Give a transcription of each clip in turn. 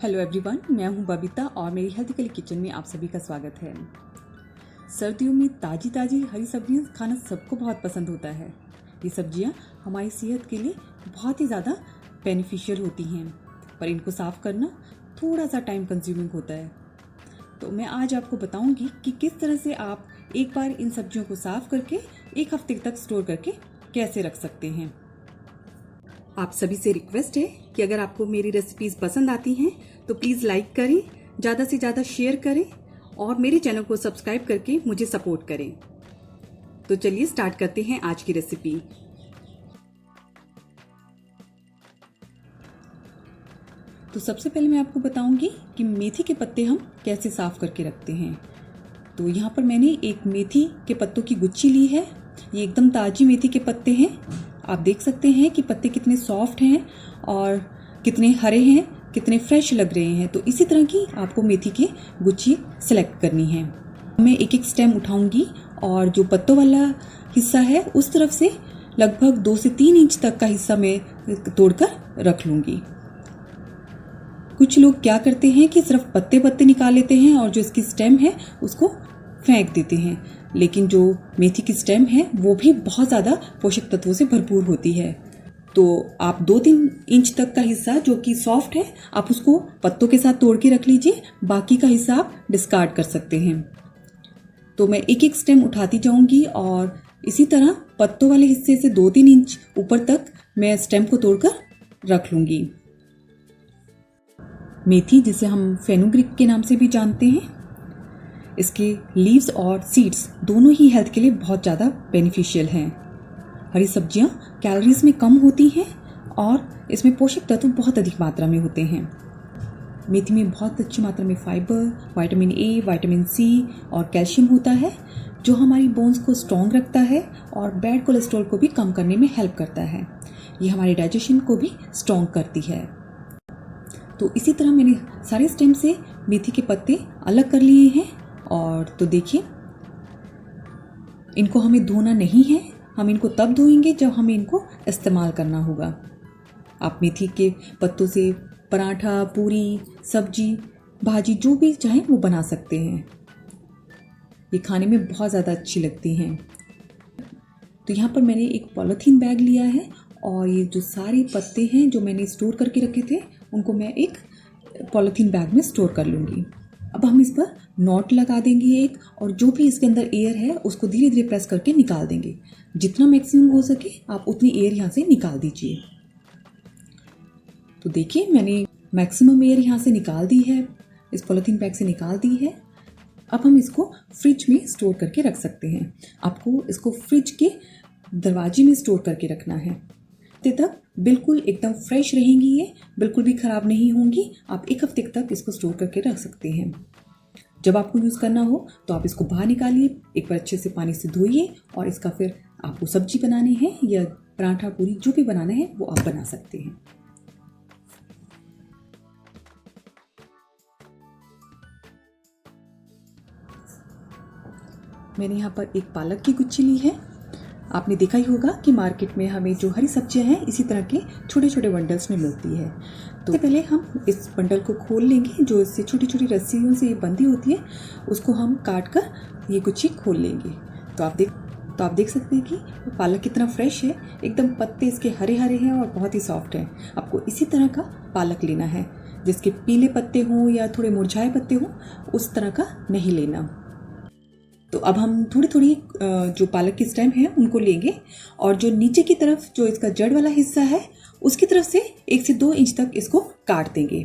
Hello everyone, मैं हूं बबीता और मेरी हेल्थ के लिए किचन में आप सभी का स्वागत है। सर्दियों में ताज़ी ताज़ी हरी सब्जियां खाना सबको बहुत पसंद होता है। ये सब्जियां हमारी सेहत के लिए बहुत ही ज़्यादा बेनिफिशियल होती हैं, पर इनको साफ़ करना थोड़ा सा टाइम कंज्यूमिंग होता है। तो मैं आज आपको बताऊंगी कि किस तरह से आप एक बार इन सब्जियों को साफ़ करके एक हफ्ते तक स्टोर करके कैसे रख सकते हैं। आप सभी से रिक्वेस्ट है कि अगर आपको मेरी रेसिपीज़ पसंद आती हैं तो प्लीज़ लाइक करें, ज़्यादा से ज़्यादा शेयर करें और मेरे चैनल को सब्सक्राइब करके मुझे सपोर्ट करें। तो चलिए स्टार्ट करते हैं आज की रेसिपी। तो सबसे पहले मैं आपको बताऊंगी कि मेथी के पत्ते हम कैसे साफ करके रखते हैं। तो यहाँ पर मैंने एक मेथी के पत्तों की गुच्छी ली है। ये एकदम ताज़ी मेथी के पत्ते हैं। आप देख सकते हैं कि पत्ते कितने सॉफ्ट हैं और कितने हरे हैं, कितने फ्रेश लग रहे हैं। तो इसी तरह की आपको मेथी की गुच्छी सिलेक्ट करनी है। मैं एक एक स्टेम उठाऊंगी और जो पत्तों वाला हिस्सा है उस तरफ से लगभग 2 से 3 इंच तक का हिस्सा मैं तोड़कर रख लूंगी। कुछ लोग क्या करते हैं कि सिर्फ पत्ते पत्ते निकाल लेते हैं और जो इसकी स्टेम है उसको फेंक देते हैं, लेकिन जो मेथी की स्टेम है वो भी बहुत ज़्यादा पोषक तत्वों से भरपूर होती है। तो आप 2-3 इंच तक का हिस्सा जो कि सॉफ्ट है आप उसको पत्तों के साथ तोड़ के रख लीजिए, बाकी का हिस्सा आप डिस्कार्ड कर सकते हैं। तो मैं एक एक स्टेम उठाती जाऊंगी और इसी तरह पत्तों वाले हिस्से से 2-3 इंच ऊपर तक मैं स्टेम को तोड़कर रख लूंगी। मेथी, जिसे हम फेनुग्रीक के नाम से भी जानते हैं, इसके लीव्स और सीड्स दोनों ही हेल्थ के लिए बहुत ज़्यादा बेनिफिशियल हैं। हरी सब्जियां कैलोरीज में कम होती हैं और इसमें पोषक तत्व बहुत अधिक मात्रा में होते हैं। मेथी में बहुत अच्छी मात्रा में fibre, vitamin A, vitamin C और कैल्शियम होता है, जो हमारी बोन्स को स्ट्रॉन्ग रखता है और बैड कोलेस्ट्रॉल को भी कम करने में हेल्प करता है। ये हमारे डाइजेशन को भी स्ट्रॉन्ग करती है। तो इसी तरह मैंने सारे स्टेम से मेथी के पत्ते अलग कर लिए हैं। और तो देखिए, इनको हमें धोना नहीं है, हम इनको तब धोएंगे जब हमें इनको इस्तेमाल करना होगा। आप मेथी के पत्तों से पराठा, पूरी, सब्जी, भाजी जो भी चाहें वो बना सकते हैं। ये खाने में बहुत ज़्यादा अच्छी लगती हैं। तो यहाँ पर मैंने एक पॉलीथीन बैग लिया है और ये जो सारे पत्ते हैं जो मैंने स्टोर करके रखे थे उनको मैं एक पॉलीथीन बैग में स्टोर कर लूँगी। अब हम इस पर नॉट लगा देंगे एक, और जो भी इसके अंदर एयर है उसको धीरे धीरे प्रेस करके निकाल देंगे। जितना मैक्सिमम हो सके आप उतनी एयर यहाँ से निकाल दीजिए। तो देखिए, मैंने मैक्सिमम एयर यहाँ से निकाल दी है, इस पॉलीथीन बैग से निकाल दी है। अब हम इसको फ्रिज में स्टोर करके रख सकते हैं। आपको इसको फ्रिज के दरवाजे में स्टोर करके रखना है। तक बिल्कुल एकदम फ्रेश रहेंगी, ये बिल्कुल भी ख़राब नहीं होंगी। आप एक हफ्ते तक इसको स्टोर करके रख सकते हैं। जब आपको यूज़ करना हो तो आप इसको बाहर निकालिए, एक बार अच्छे से पानी से धोइए और इसका फिर आपको सब्जी बनानी है या पराठा, पूरी जो भी बनाना है वो आप बना सकते हैं। मैंने यहाँ पर एक पालक की गुच्छी ली है। आपने देखा ही होगा कि मार्केट में हमें जो हरी सब्जियां हैं इसी तरह के छोटे छोटे बंडल्स में मिलती है। तो पहले हम इस बंडल को खोल लेंगे। जो इससे छोटी छोटी रस्सियों से बंधी होती है उसको हम काट कर ये गुच्छी खोल लेंगे। तो आप देख सकते हैं कि पालक कितना फ्रेश है, एकदम पत्ते इसके हरे हरे हैं और बहुत ही सॉफ्ट हैं। आपको इसी तरह का पालक लेना है, जिसके पीले पत्ते हों या थोड़े मुरझाए पत्ते हों, उस तरह का नहीं लेना। तो अब हम थोड़ी थोड़ी जो पालक की स्टेम है उनको लेंगे और जो नीचे की तरफ जो इसका जड़ वाला हिस्सा है उसकी तरफ से 1 से 2 इंच तक इसको काट देंगे।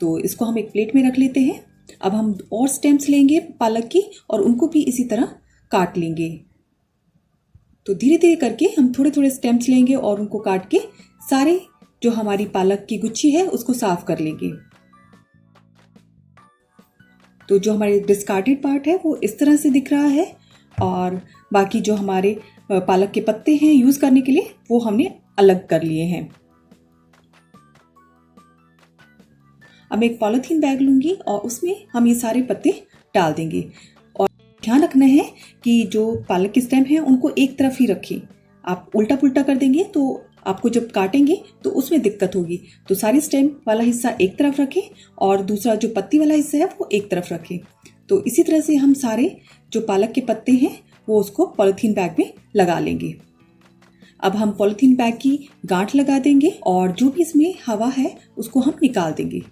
तो इसको हम एक प्लेट में रख लेते हैं। अब हम और स्टेम्स लेंगे पालक की और उनको भी इसी तरह काट लेंगे। तो धीरे धीरे करके हम थोड़े थोड़े स्टेम्स लेंगे और उनको काट के सारे जो हमारी पालक की गुच्छी है उसको साफ कर लेंगे। तो जो हमारे डिस्कार्डेड पार्ट है वो इस तरह से दिख रहा है और बाकी जो हमारे पालक के पत्ते हैं यूज़ करने के लिए वो हमने अलग कर लिए हैं। अब एक पॉलीथीन बैग लूँगी और उसमें हम ये सारे पत्ते डाल देंगे। और ध्यान रखना है कि जो पालक की स्टेम है उनको एक तरफ ही रखें। आप उल्टा पुल्टा कर देंगे तो आपको जब काटेंगे तो उसमें दिक्कत होगी। तो सारी स्टेम वाला हिस्सा एक तरफ रखें और दूसरा जो पत्ती वाला हिस्सा है वो एक तरफ रखें। तो इसी तरह से हम सारे जो पालक के पत्ते हैं वो उसको पॉलीथीन बैग में लगा लेंगे। अब हम पॉलीथीन बैग की गांठ लगा देंगे और जो भी इसमें हवा है उसको हम निकाल देंगे।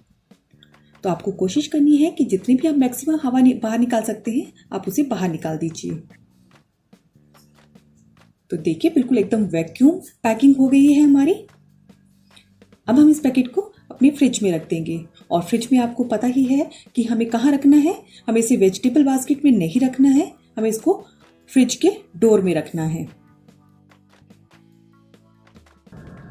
तो आपको कोशिश करनी है कि जितनी भी आप मैक्सिमम हवा बाहर निकाल सकते हैं आप उसे बाहर निकाल दीजिए। तो देखिए बिल्कुल एकदम वैक्यूम पैकिंग हो गई है हमारी। अब हम इस पैकेट को अपने फ्रिज में रख देंगे और फ्रिज में आपको पता ही है कि हमें कहाँ रखना है। हमें इसे वेजिटेबल बास्केट में नहीं रखना है, हमें इसको फ्रिज के डोर में रखना है।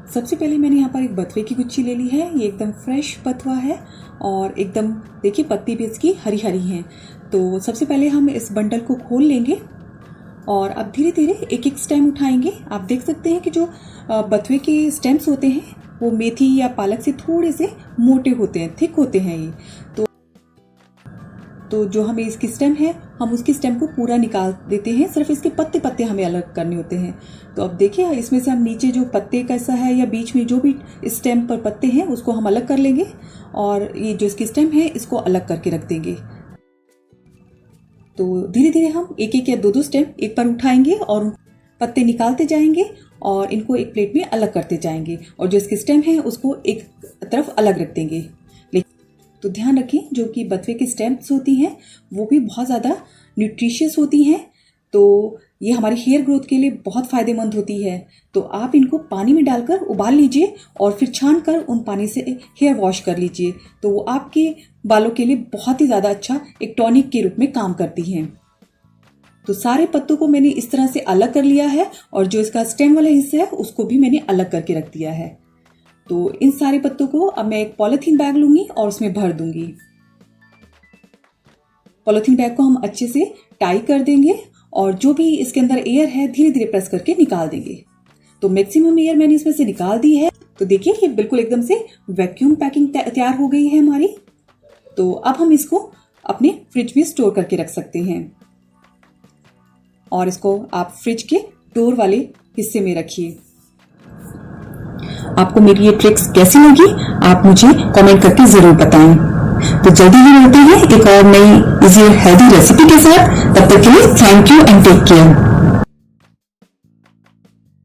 सबसे पहले मैंने यहाँ पर एक बथुए की गुच्छी ले ली है। ये एकदम फ्रेश बथुआ है और एकदम देखिए पत्ती भी इसकी हरी हरी हैं। तो सबसे पहले हम इस बंडल को खोल लेंगे और अब धीरे धीरे एक एक स्टेम उठाएंगे। आप देख सकते हैं कि जो बथुए के स्टेम्स होते हैं वो मेथी या पालक से थोड़े से मोटे होते हैं, थिक होते हैं ये। तो जो हमें इसकी स्टेम है हम उसकी स्टेम को पूरा निकाल देते हैं, सिर्फ इसके पत्ते पत्ते हमें अलग करने होते हैं। तो अब देखिए इसमें से हम नीचे जो पत्ते कैसा है या बीच में जो भी स्टेम पर पत्ते हैं उसको हम अलग कर लेंगे और ये जो इसकी स्टेम है इसको अलग करके रख देंगे। तो धीरे धीरे हम एक एक या दो दो स्टेम एक बार उठाएंगे और पत्ते निकालते जाएंगे और इनको एक प्लेट में अलग करते जाएंगे और जो इसकी स्टेम है उसको एक तरफ अलग रख देंगे। तो ध्यान रखें जो कि बथुए की स्टेम्स होती हैं वो भी बहुत ज़्यादा न्यूट्रिशियस होती हैं। तो ये हमारे हेयर ग्रोथ के लिए बहुत फ़ायदेमंद होती है। तो आप इनको पानी में डालकर उबाल लीजिए और फिर छान कर उन पानी से हेयर वॉश कर लीजिए। तो वो आपके बालों के लिए बहुत ही ज़्यादा अच्छा एक टॉनिक के रूप में काम करती हैं। तो सारे पत्तों को मैंने इस तरह से अलग कर लिया है और जो इसका स्टेम वाला हिस्सा है उसको भी मैंने अलग करके रख दिया है। तो इन सारे पत्तों को अब मैं एक पॉलीथीन बैग लूंगी और उसमें भर दूंगी। पॉलीथीन बैग को हम अच्छे से टाई कर देंगे और जो भी इसके अंदर एयर है धीरे धीरे प्रेस करके निकाल देंगे। तो मैक्सिमम एयर मैंने इसमें से निकाल दी है। तो देखिए ये बिल्कुल एकदम से वैक्यूम पैकिंग तैयार हो गई है हमारी। तो अब हम इसको अपने फ्रिज में स्टोर करके रख सकते हैं और इसको आप फ्रिज के डोर वाले हिस्से में रखिए। आपको मेरी ये ट्रिक्स कैसी लगी आप मुझे कमेंट करके जरूर बताएं। तो जल्दी ही मिलते हैं एक और नई इजी और हेल्दी रेसिपी के साथ। तब तक के लिए thank you and take care.